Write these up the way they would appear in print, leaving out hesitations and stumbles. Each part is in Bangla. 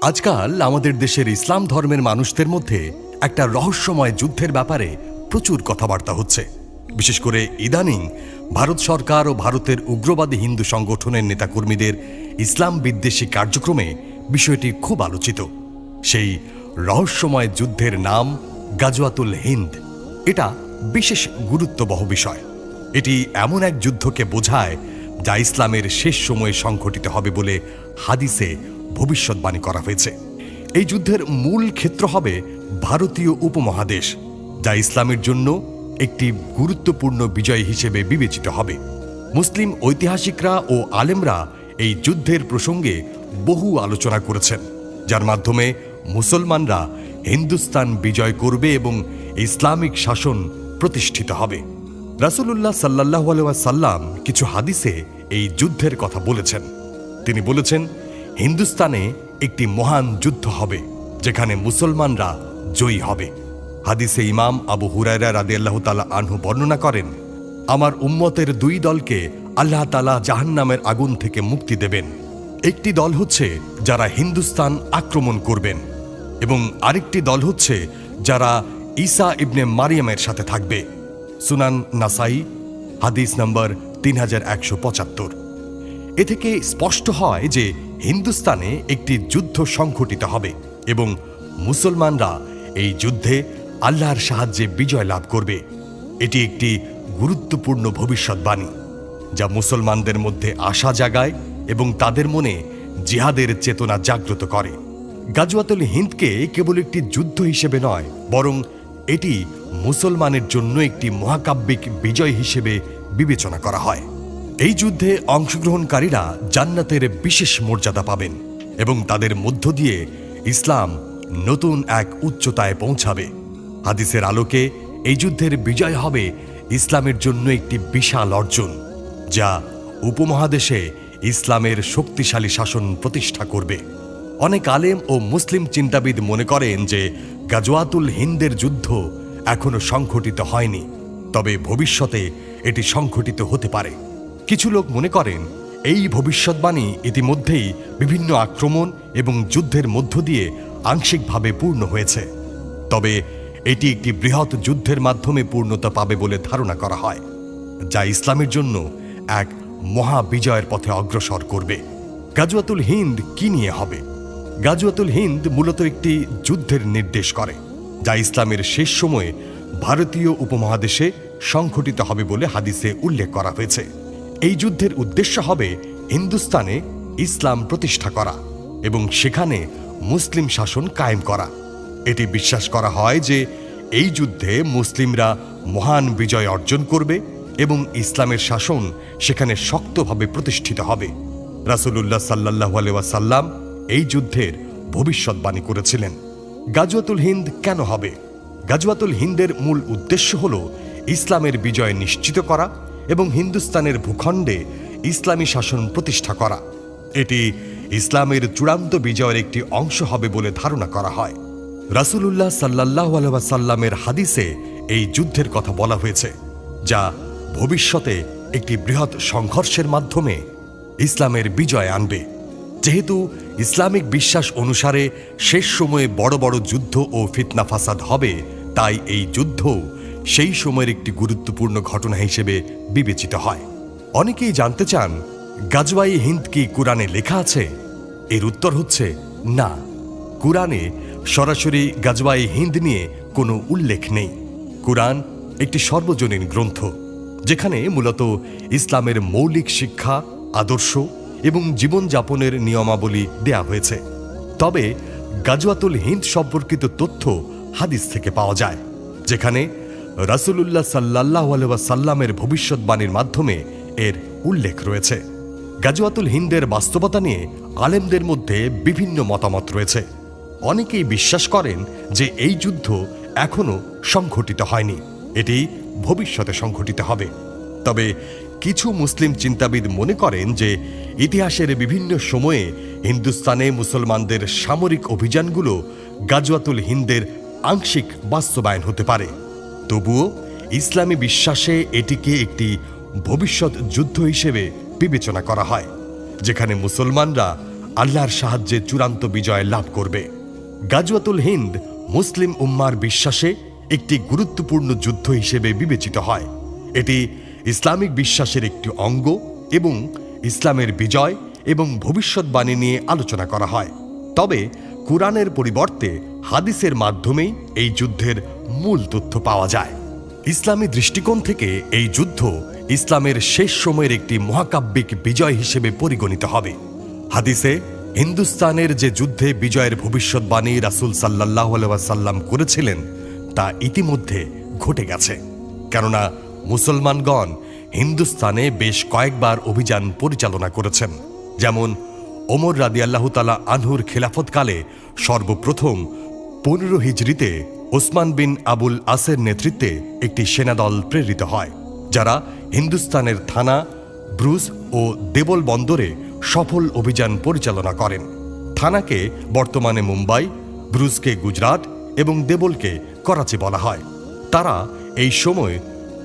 আজকাল আমাদের দেশের ইসলাম ধর্মের মানুষদের মধ্যে একটা রহস্যময় যুদ্ধের ব্যাপারে প্রচুর কথাবার্তা হচ্ছে। বিশেষ করে ইদানিং ভারত সরকার ও ভারতের উগ্রবাদী হিন্দু সংগঠনের নেতাকর্মীদের ইসলাম বিদ্বেষী কার্যক্রমে বিষয়টি খুব আলোচিত। সেই রহস্যময় যুদ্ধের নাম গাজওয়াতুল হিন্দ। এটা বিশেষ গুরুত্ববহ বিষয়। এটি এমন এক যুদ্ধকে বোঝায় যা ইসলামের শেষ সময়ে সংঘটিত হবে বলে হাদিসে ভবিষ্যৎবাণী করা হয়েছে। এই যুদ্ধের মূল ক্ষেত্র হবে ভারতীয় উপমহাদেশ, যা ইসলামের জন্য একটি গুরুত্বপূর্ণ বিজয় হিসেবে বিবেচিত হবে। মুসলিম ঐতিহাসিকরা ও আলেমরা এই যুদ্ধের প্রসঙ্গে বহু আলোচনা করেছেন, যার মাধ্যমে মুসলমানরা হিন্দুস্তান বিজয় করবে এবং ইসলামিক শাসন প্রতিষ্ঠিত হবে। রাসূলুল্লাহ সাল্লাল্লাহু আলাইহি ওয়াসাল্লাম কিছু হাদিসে এই যুদ্ধের কথা বলেছেন। তিনি বলেছেন, হিন্দুস্তানে একটি মহান যুদ্ধ হবে যেখানে মুসলমানরা জয়ী হবে। হাদিসে ইমাম আবু হুরায়রা রাদিয়াল্লাহু তাআলা আনহু বর্ণনা করেন, আমার উম্মতের দুই দলকে আল্লাহ তাআলা জাহান্নামের আগুন থেকে মুক্তি দেবেন। একটি দল হচ্ছে যারা হিন্দুস্তান আক্রমণ করবেন এবং আরেকটি দল হচ্ছে যারা ঈসা ইবনে মারিয়ামের সাথে থাকবে। সুনান নাসাই হাদিস নম্বর 3175। এ থেকে স্পষ্ট হয় যে হিন্দুস্তানে একটি যুদ্ধ সংঘটিত হবে এবং মুসলমানরা এই যুদ্ধে আল্লাহর সাহায্যে বিজয় লাভ করবে। এটি একটি গুরুত্বপূর্ণ ভবিষ্যৎবাণী যা মুসলমানদের মধ্যে আশা জাগায় এবং তাদের মনে জিহাদের চেতনা জাগ্রত করে। গাজওয়াতুল হিন্দকে কেবল একটি যুদ্ধ হিসেবে নয়, বরং এটি মুসলমানের জন্য একটি মহাকাব্যিক বিজয় হিসেবে বিবেচনা করা হয়। এই যুদ্ধে অংশগ্রহণকারীরা জান্নাতের বিশেষ মর্যাদা পাবেন এবং তাদের মধ্য দিয়ে ইসলাম নতুন এক উচ্চতায় পৌঁছাবে। হাদিসের আলোকে এই যুদ্ধের বিজয় হবে ইসলামের জন্য একটি বিশাল অর্জন, যা উপমহাদেশে ইসলামের শক্তিশালী শাসন প্রতিষ্ঠা করবে। অনেক আলেম ও মুসলিম চিন্তাবিদ মনে করেন যে গাজওয়াতুল হিন্দের যুদ্ধ এখনো সংঘটিত হয়নি, তবে ভবিষ্যতে এটি সংঘটিত হতে পারে। কিছু লোক মনে করেন এই ভবিষ্যৎবাণী ইতিমধ্যেই বিভিন্ন আক্রমণ এবং যুদ্ধের মধ্য দিয়ে আংশিকভাবে পূর্ণ হয়েছে, তবে এটি একটি বৃহৎ যুদ্ধের মাধ্যমে পূর্ণতা পাবে বলে ধারণা করা হয়, যা ইসলামের জন্য এক মহা বিজয়ের পথে অগ্রসর করবে। গাজওয়াতুল হিন্দ কি নিয়ে হবে? গাজওয়াতুল হিন্দ মূলত একটি যুদ্ধের নির্দেশ করে যা ইসলামের শেষ সময়ে ভারতীয় উপমহাদেশে সংঘটিত হবে বলে হাদিসে উল্লেখ করা হয়েছে। এই যুদ্ধের উদ্দেশ্য হবে হিন্দুস্তানে ইসলাম প্রতিষ্ঠা করা এবং সেখানে মুসলিম শাসন কায়েম করা। এটি বিশ্বাস করা হয় যে এই যুদ্ধে মুসলিমরা মহান বিজয় অর্জন করবে এবং ইসলামের শাসন সেখানে শক্তভাবে প্রতিষ্ঠিত হবে। রাসূলুল্লাহ সাল্লাল্লাহু আলাইহি ওয়াসাল্লাম এই যুদ্ধের ভবিষ্যৎবাণী করেছিলেন। গাজওয়াতুল হিন্দ কেন হবে? গাজওয়াতুল হিন্দের মূল উদ্দেশ্য হল ইসলামের বিজয় নিশ্চিত করা এবং হিন্দুস্তানের ভূখণ্ডে ইসলামী শাসন প্রতিষ্ঠা করা। এটি ইসলামের চূড়ান্ত বিজয়ের একটি অংশ হবে বলে ধারণা করা হয়। রাসূলুল্লাহ সাল্লাল্লাহু আলাইহি ওয়াসাল্লামের হাদিসে এই যুদ্ধের কথা বলা হয়েছে, যা ভবিষ্যতে একটি বৃহৎ সংঘর্ষের মাধ্যমে ইসলামের বিজয় আনবে। যেহেতু ইসলামিক বিশ্বাস অনুসারে শেষ সময়ে বড় বড় যুদ্ধ ও ফিতনা ফাসাদ হবে, তাই এই যুদ্ধ সেই সময়ের একটি গুরুত্বপূর্ণ ঘটনা হিসেবে বিবেচিত হয়। অনেকেই জানতে চান, গাজওয়াই হিন্দ কি কুরআনে লেখা আছে? এর উত্তর হচ্ছে না। কুরআনে সরাসরি গাজওয়াই হিন্দ নিয়ে কোনো উল্লেখ নেই। কুরআন একটি সর্বজনীন গ্রন্থ, যেখানে মূলত ইসলামের মৌলিক শিক্ষা, আদর্শ এবং জীবনযাপনের নিয়মাবলী দেয়া হয়েছে। তবে গাজওয়াতুল হিন্দ সম্পর্কিত তথ্য হাদিস থেকে পাওয়া যায়, যেখানে রাসূলুল্লাহ সাল্লাল্লাহু আলাইহি ওয়াসাল্লামের ভবিষ্যৎবাণীর মাধ্যমে এর উল্লেখ রয়েছে। গাজওয়াতুল হিন্দের বাস্তবতা নিয়ে আলেমদের মধ্যে বিভিন্ন মতামত রয়েছে। অনেকেই বিশ্বাস করেন যে এই যুদ্ধ এখনো সংঘটিত হয়নি, এটি ভবিষ্যতে সংঘটিত হবে। তবে কিছু মুসলিম চিন্তাবিদ মনে করেন যে ইতিহাসের বিভিন্ন সময়ে হিন্দুস্তানে মুসলমানদের সামরিক অভিযানগুলো গাজওয়াতুল হিন্দের আংশিক বাস্তবায়ন হতে পারে। তবুও ইসলামী বিশ্বাসে এটিকে একটি ভবিষ্যৎ যুদ্ধ হিসেবে বিবেচনা করা হয়, যেখানে মুসলমানরা আল্লাহর সাহায্যে চূড়ান্ত বিজয় লাভ করবে। গাজওয়াতুল হিন্দ মুসলিম উম্মার বিশ্বাসে একটি গুরুত্বপূর্ণ যুদ্ধ হিসেবে বিবেচিত হয়। এটি ইসলামিক বিশ্বাসের একটি অঙ্গ এবং ইসলামের বিজয় এবং ভবিষ্যৎবাণী নিয়ে আলোচনা করা হয়। তবে কুরআনের পরিবর্তে হাদিসের মাধ্যমেই এই যুদ্ধের মূল তথ্য পাওয়া যায়। ইসলামী দৃষ্টিকোণ থেকে এই যুদ্ধ ইসলামের শেষ সময়ের একটি মহাকাব্যিক বিজয় হিসেবে পরিগণিত হবে। হাদিসে হিন্দুস্তানের যে যুদ্ধে বিজয়ের ভবিষ্যৎবাণী রাসূল সাল্লাল্লাহু আলাইহি ওয়াসাল্লাম করেছিলেন তা ইতিমধ্যে ঘটে গেছে, কেননা মুসলমানগণ হিন্দুস্তানে বেশ কয়েকবার অভিযান পরিচালনা করেছেন। যেমন ওমর রাদিয়াল্লাহু তাআলা আনহুর খেলাফতকালে সর্বপ্রথম 15 হিজরিতে ওসমান বিন আবুল আসের নেতৃত্বে একটি সেনাদল প্রেরিত হয়, যারা হিন্দুস্তানের থানা, ব্রুজ ও দেবল বন্দরে সফল অভিযান পরিচালনা করেন। থানাকে বর্তমানে মুম্বাই, ব্রুজকে গুজরাট এবং দেবলকে করাচি বলা হয়। তারা এই সময়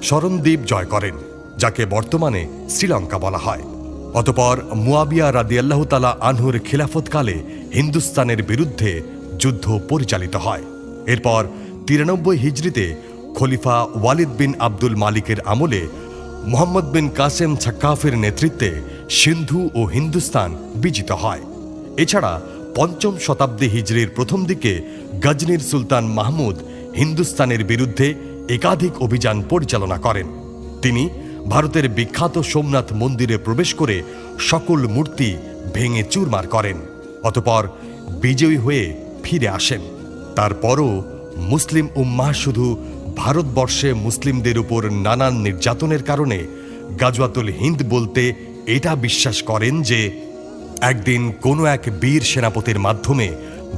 শরণদ্বীপ জয় করেন, যাকে বর্তমানে শ্রীলঙ্কা বলা হয়। অতঃপর মুয়াবিয়া রাদিয়াল্লাহু তাআলা আনহুর খিলাফতকালে হিন্দুস্তানের বিরুদ্ধে যুদ্ধ পরিচালিত হয়। এরপর 93 হিজরিতে খলিফা ওয়ালিদ বিন আব্দুল মালিকের আমলে মুহাম্মদ বিন কাসেম ছাক্কাফের নেতৃত্বে সিন্ধু ও হিন্দুস্তান বিজিত হয়। এছাড়া 5ম শতাব্দী হিজরির প্রথম দিকে গজনির সুলতান মাহমুদ হিন্দুস্তানের বিরুদ্ধে একাধিক অভিযান পরিচালনা করেন। তিনি ভারতের বিখ্যাত সোমনাথ মন্দিরে প্রবেশ করে সকল মূর্তি ভেঙে চুরমার করেন। অতঃপর বিজয়ী হয়ে ফিরে আসেন। তারপরও মুসলিম উম্মাহ শুধু ভারতবর্ষে মুসলিমদের উপর নানান নির্যাতনের কারণে গাজওয়াতুল হিন্দ বলতে এটা বিশ্বাস করেন যে একদিন কোনো এক বীর সেনাপতির মাধ্যমে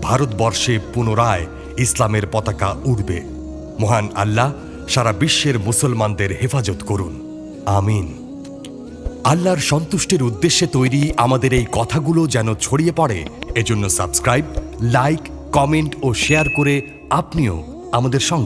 ভারতবর্ষে পুনরায় ইসলামের পতাকা উড়বে। মহান আল্লাহ সারা বিশ্বের মুসলমানদের হেফাজত করুন, আমিন। আল্লাহর সন্তুষ্টির উদ্দেশ্যে তৈরি আমাদের এই কথাগুলো যেন ছড়িয়ে পড়ে, এজন্য সাবস্ক্রাইব, লাইক, কমেন্ট ও শেয়ার করে আপনিও আমাদের সঙ্গে